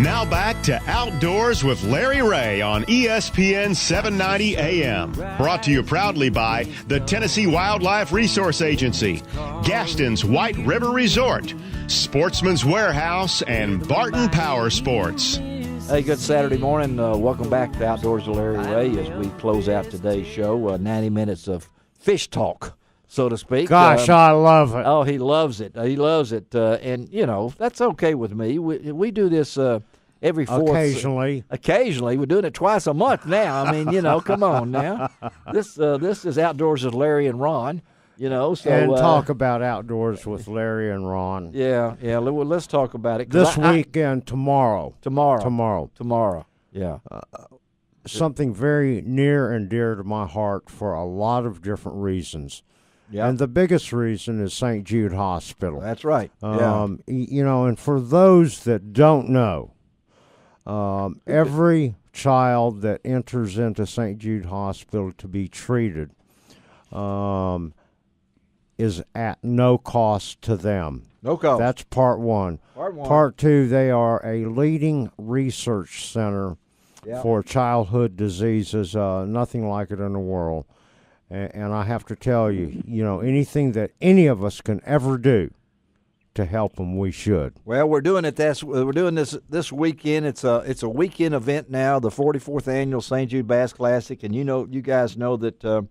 Now back to Outdoors with Larry Ray on ESPN 790 AM. Brought to you proudly by the Tennessee Wildlife Resource Agency, Gaston's White River Resort, Sportsman's Warehouse, and Barton Power Sports. Hey, good Saturday morning. Welcome back to Outdoors with Larry Ray as we close out today's show. 90 minutes of fish talk, so to speak. Gosh, I love it. Oh, he loves it. He loves it. And, you know, that's okay with me. We do this every fourth. Occasionally. Occasionally. We're doing it twice a month now. I mean, you know, come on now. This is Outdoors with Larry and Ron. You know, so and talk about Outdoors with Larry and Ron. Yeah. Well, let's talk about it. This weekend, tomorrow. Yeah. Something very near and dear to my heart for a lot of different reasons. Yeah. And the biggest reason is St. Jude Hospital. That's right. You know, and for those that don't know, every child that enters into St. Jude Hospital to be treated is at no cost to them. No cost. That's part one. Part two, they are a leading research center for childhood diseases, nothing like it in the world. And I have to tell you, you know, anything that any of us can ever do to help them, we should. Well, we're doing it. We're doing this weekend. It's a weekend event now, the 44th annual St. Jude Bass Classic, and you guys know that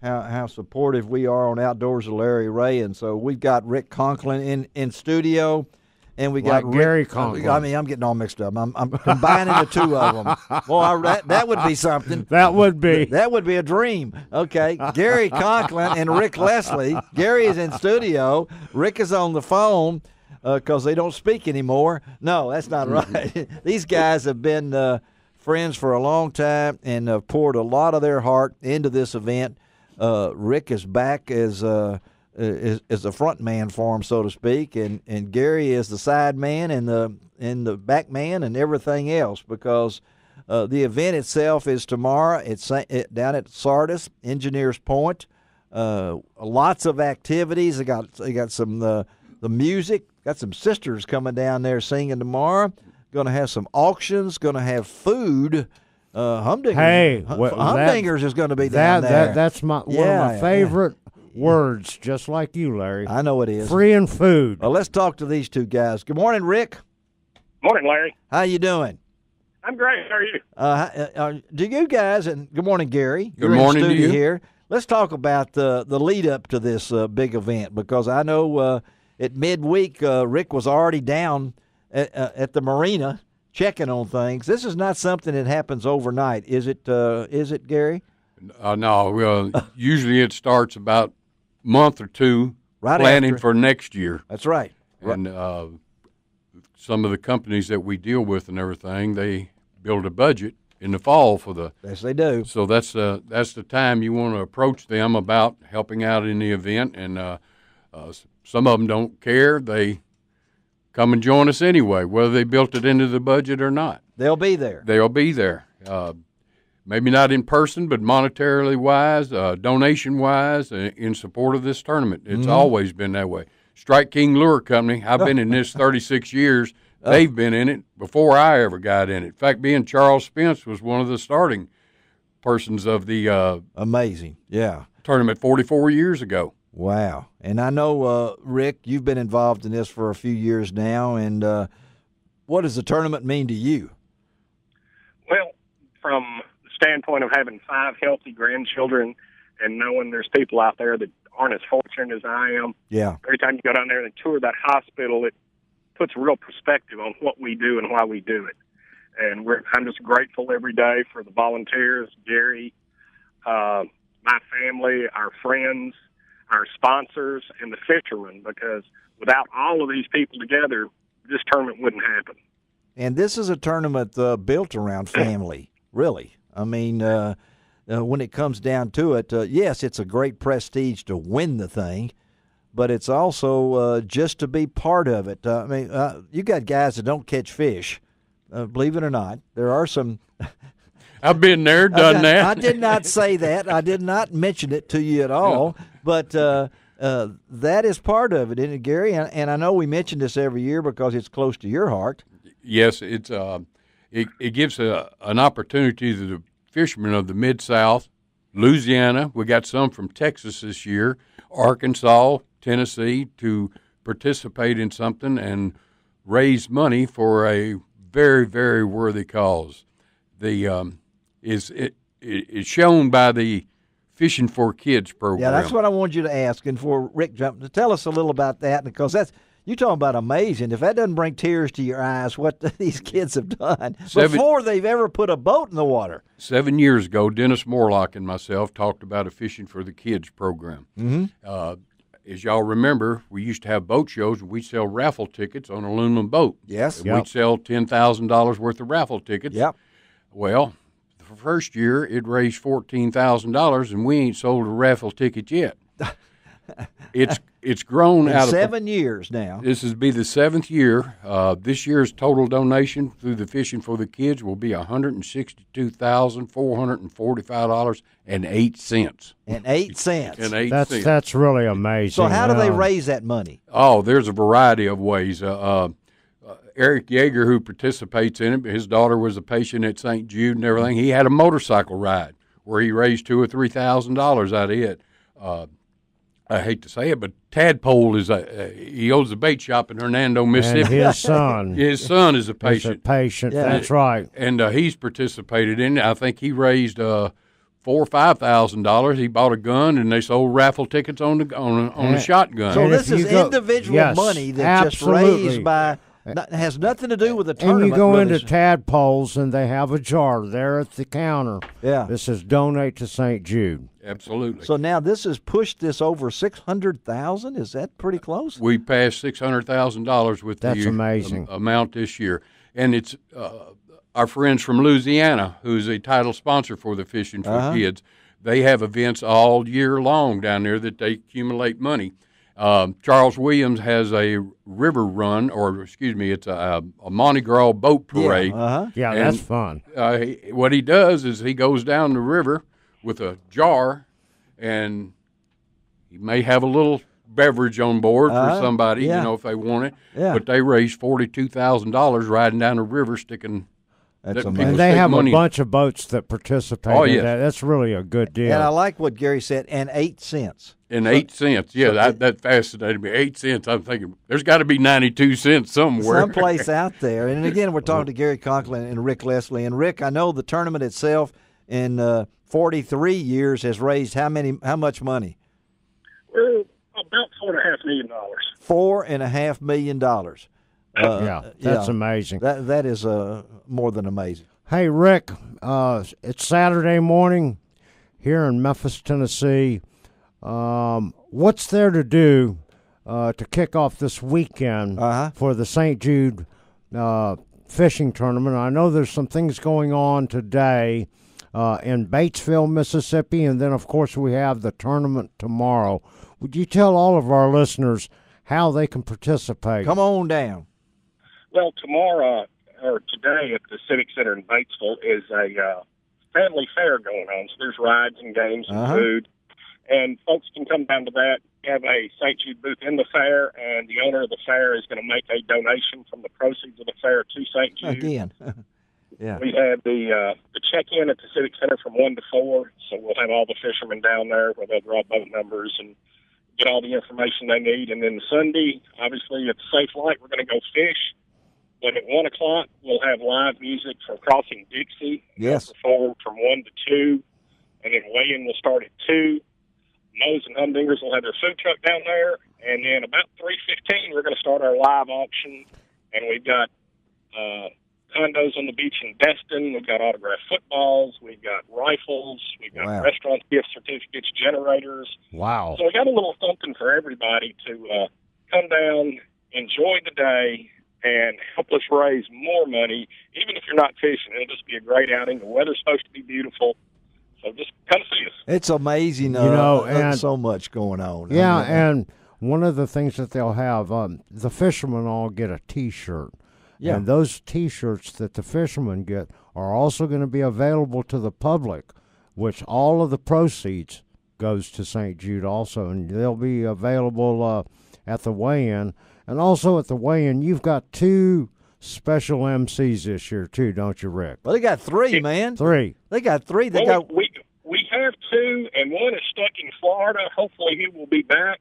how supportive we are on Outdoors with Larry Ray, and so we've got Rick Conklin in studio, and we got Gary Conklin. I mean, I'm getting all mixed up. I'm combining the two of them. Well, that would be something. That would be a dream. Okay, Gary Conklin and Rick Lesley. Gary is in studio. Rick is on the phone because they don't speak anymore. No, that's not right. These guys have been friends for a long time and have poured a lot of their heart into this event. Rick is back as a front man for him, so to speak, and Gary is the side man and the back man and everything else, because the event itself is tomorrow. It's down at Sardis, Engineers Point. Lots of activities. They got some the music. Got some sisters coming down there singing tomorrow. Going to have some auctions. Going to have food. Humdingers. Hey, Humdingers is going to be down there. That's one of my favorite words, just like you, Larry. I know it is. Free and food. Well, let's talk to these two guys. Good morning, Rick. Morning, Larry. How you doing? I'm great. How are you? Do you guys, and good morning, Gary. Good morning in to you. Here. Let's talk about the lead up to this big event, because I know at midweek Rick was already down at the marina checking on things. This is not something that happens overnight, is it? Is it, Gary? No. Usually it starts about a month or two planning for next year. That's right. And some of the companies that we deal with and everything, they build a budget in the fall for the. Yes, they do. So that's the time you want to approach them about helping out in the event. And some of them don't care. They come and join us anyway, whether they built it into the budget or not. They'll be there. Maybe not in person, but monetarily wise, donation wise, in support of this tournament. It's always been that way. Strike King Lure Company, I've been in this 36 years. They've been in it before I ever got in it. In fact, me and Charles Spence was one of the starting persons of the amazing, tournament 44 years ago. Wow. And I know, Rick, you've been involved in this for a few years now, and what does the tournament mean to you? Well, from the standpoint of having 5 healthy grandchildren and knowing there's people out there that aren't as fortunate as I am, every time you go down there and tour that hospital, it puts a real perspective on what we do and why we do it. And I'm just grateful every day for the volunteers, Gary, my family, our friends, our sponsors, and the fishermen, because without all of these people together, this tournament wouldn't happen. And this is a tournament built around family, really. I mean, when it comes down to it, yes, it's a great prestige to win the thing, but it's also just to be part of it. I mean, you got guys that don't catch fish, believe it or not. There are some. I've been there, done that. I did not say that. I did not mention it to you at all. Yeah. But that is part of it, isn't it, Gary? And I know we mention this every year because it's close to your heart. Yes, it gives an opportunity to the fishermen of the Mid-South, Louisiana. We got some from Texas this year, Arkansas, Tennessee, to participate in something and raise money for a very, very worthy cause. It's shown by the Fishing for Kids program. Yeah, that's what I wanted you to ask, and for Rick to tell us a little about that, because you're talking about amazing. If that doesn't bring tears to your eyes, what these kids have done before they've ever put a boat in the water. 7 years ago, Dennis Morlock and myself talked about a Fishing for the Kids program. Mm-hmm. As y'all remember, we used to have boat shows, and we'd sell raffle tickets on an aluminum boat. Yes. We'd sell $10,000 worth of raffle tickets. Yep. Well, the first year, it raised $14,000, and we ain't sold a raffle ticket yet. It's grown in out of 7 years now. This will be the 7th year. This year's total donation through the Fishing for the Kids will be $162,445.08. And 8 cents. And 8 cents. That's really amazing. So how do they raise that money? Oh, there's a variety of ways. Eric Yeager, who participates in it, his daughter was a patient at St. Jude and everything. He had a motorcycle ride where he raised $2,000 or $3,000 out of it. I hate to say it, but Tadpole he owns a bait shop in Hernando, Mississippi. And his son is a patient. Yeah. That's right. And he's participated in it. I think he raised $4,000 or $5,000. He bought a gun, and they sold raffle tickets on a shotgun. So this is individual money that's just raised by. Has nothing to do with the tournament. And you go into Tadpoles, and they have a jar there at the counter. Yeah. This says donate to St. Jude. Absolutely. So now this has pushed this over 600,000. Is that pretty close? We passed $600,000 with That's amazing. Amount this year. And it's our friends from Louisiana, who's a title sponsor for the Fishing for Kids. They have events all year long down there that they accumulate money. Charles Williams has a river run, it's a Mardi Gras boat parade. Yeah, that's fun. What he does is he goes down the river with a jar, and he may have a little beverage on board for somebody, if they want it. Yeah. But they raise $42,000 riding down the river sticking. That's amazing. And they have a bunch of boats that participate in that. That's really a good deal. And I like what Gary said, and 8 cents. And 8 cents, that fascinated me. 8 cents. I'm thinking there's got to be 92 cents somewhere, someplace out there. And again, we're talking to Gary Conklin and Rick Lesley. And Rick, I know the tournament itself in 43 years has raised how much money? Well, about $4.5 million. $4.5 million. That's amazing. That is more than amazing. Hey, Rick, it's Saturday morning here in Memphis, Tennessee. What's there to do to kick off this weekend for the St. Jude fishing tournament? I know there's some things going on today in Batesville, Mississippi, and then, of course, we have the tournament tomorrow. Would you tell all of our listeners how they can participate? Come on down. Well, tomorrow or today at the Civic Center in Batesville is a family fair going on. So there's rides and games and food. And folks can come down to that. We have a St. Jude booth in the fair, and the owner of the fair is going to make a donation from the proceeds of the fair to St. Jude. Again. Yeah. We have the check-in at the Civic Center from 1 to 4, so we'll have all the fishermen down there where they'll draw boat numbers and get all the information they need. And then Sunday, obviously, at the Safe Light, we're going to go fish. But at 1 o'clock, we'll have live music from Crossing Dixie. Yes. Perform from 1 to 2, and then weigh-in will start at 2. Moe's and Humdingers will have their food truck down there, and then about 3:15, we're going to start our live auction, and we've got condos on the beach in Destin. We've got autographed footballs. We've got rifles. We've got restaurant gift certificates, generators. Wow. So we got a little something for everybody to come down, enjoy the day, and help us raise more money. Even if you're not fishing, it'll just be a great outing. The weather's supposed to be beautiful. So just come see us. It's amazing, and so much going on. Yeah, and one of the things that they'll have, the fishermen all get a T-shirt. Yeah. And those T-shirts that the fishermen get are also going to be available to the public, which all of the proceeds goes to St. Jude also, and they'll be available at the weigh-in. And also at the weigh-in, you've got 2 special MCs this year too, don't you, Rick? Well, they got 3, man. 3. They got 3. They well, got. We have 2, and one is stuck in Florida. Hopefully, he will be back.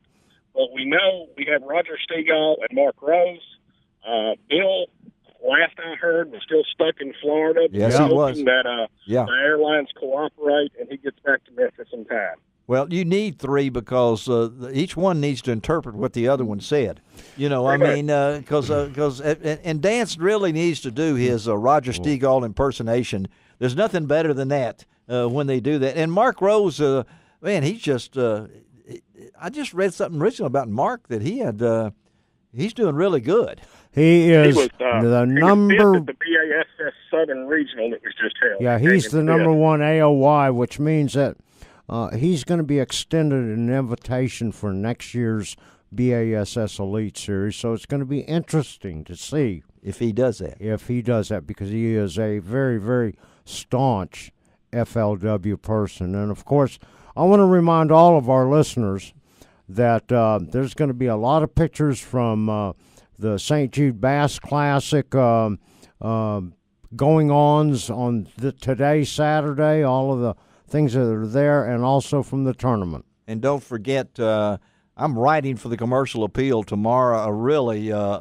But we know we have Roger Stegall and Mark Rose. Bill, last I heard, was still stuck in Florida. Yes, he was. That the airlines cooperate and he gets back to Memphis in time. Well, you need 3 because each one needs to interpret what the other one said. I mean, because and Dance really needs to do his Roger Stegall impersonation. There's nothing better than that when they do that. And Mark Rose, man, he's just. I just read something recently about Mark that he had. He's doing really good. He is the number. At the BASS Southern Regional that was just held. Yeah, he's the number 1 AOY, which means that he's going to be extended an invitation for next year's BASS Elite Series. So it's going to be interesting to see if he does that. Because he is a very, very staunch FLW person. And of course, I want to remind all of our listeners that there's going to be a lot of pictures from the St. Jude Bass Classic going-ons on today, Saturday, all of the things that are there, and also from the tournament. And don't forget, I'm writing for the Commercial Appeal tomorrow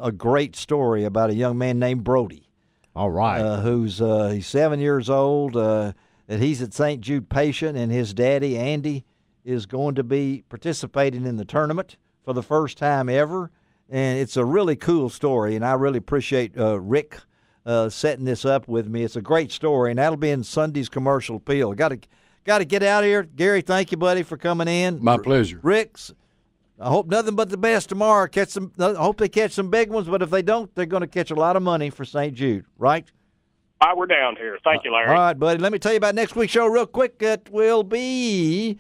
a great story about a young man named Brody. All right. He's 7 years old, that he's at St. Jude Patient, and his daddy, Andy, is going to be participating in the tournament for the first time ever. And it's a really cool story, and I really appreciate Rick setting this up with me. It's a great story, and that'll be in Sunday's Commercial Appeal. Got to get out of here. Gary, thank you, buddy, for coming in. My pleasure. Rick's, I hope nothing but the best tomorrow. I hope they catch some big ones, but if they don't, they're going to catch a lot of money for St. Jude, right? We're down here. Thank you, Larry. All right, buddy. Let me tell you about next week's show real quick. It will be...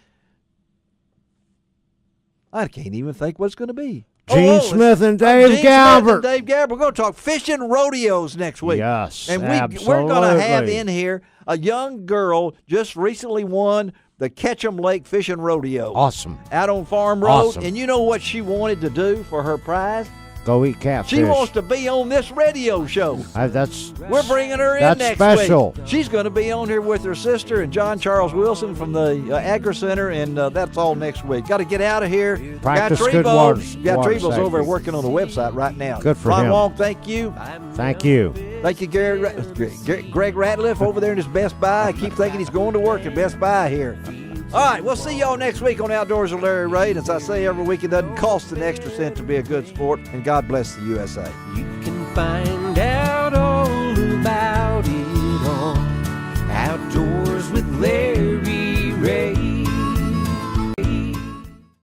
I can't even think what it's going to be. Gene Smith and Dave Galbert. We're going to talk fishing rodeos next week. Yes, and absolutely. We're going to have in here a young girl just recently won the Ketchum Lake Fishing Rodeo. Awesome. Out on Farm Road. Awesome. And you know what she wanted to do for her prize? Go eat catfish. She wants to be on this radio show. We're bringing her in next special. week. She's going to be on here with her sister and John Charles Wilson from the Agri Center, and that's all next week. Got to get out of here. Practice good water. Trevo's over there working on the website right now. Good for Ron him. Wong, thank you. Thank you. Thank you, Greg Ratliff over there in his Best Buy. I keep thinking he's going to work at Best Buy here. All right, we'll see y'all next week on Outdoors with Larry Ray. And as I say every week, it doesn't cost an extra cent to be a good sport, and God bless the USA. You can find out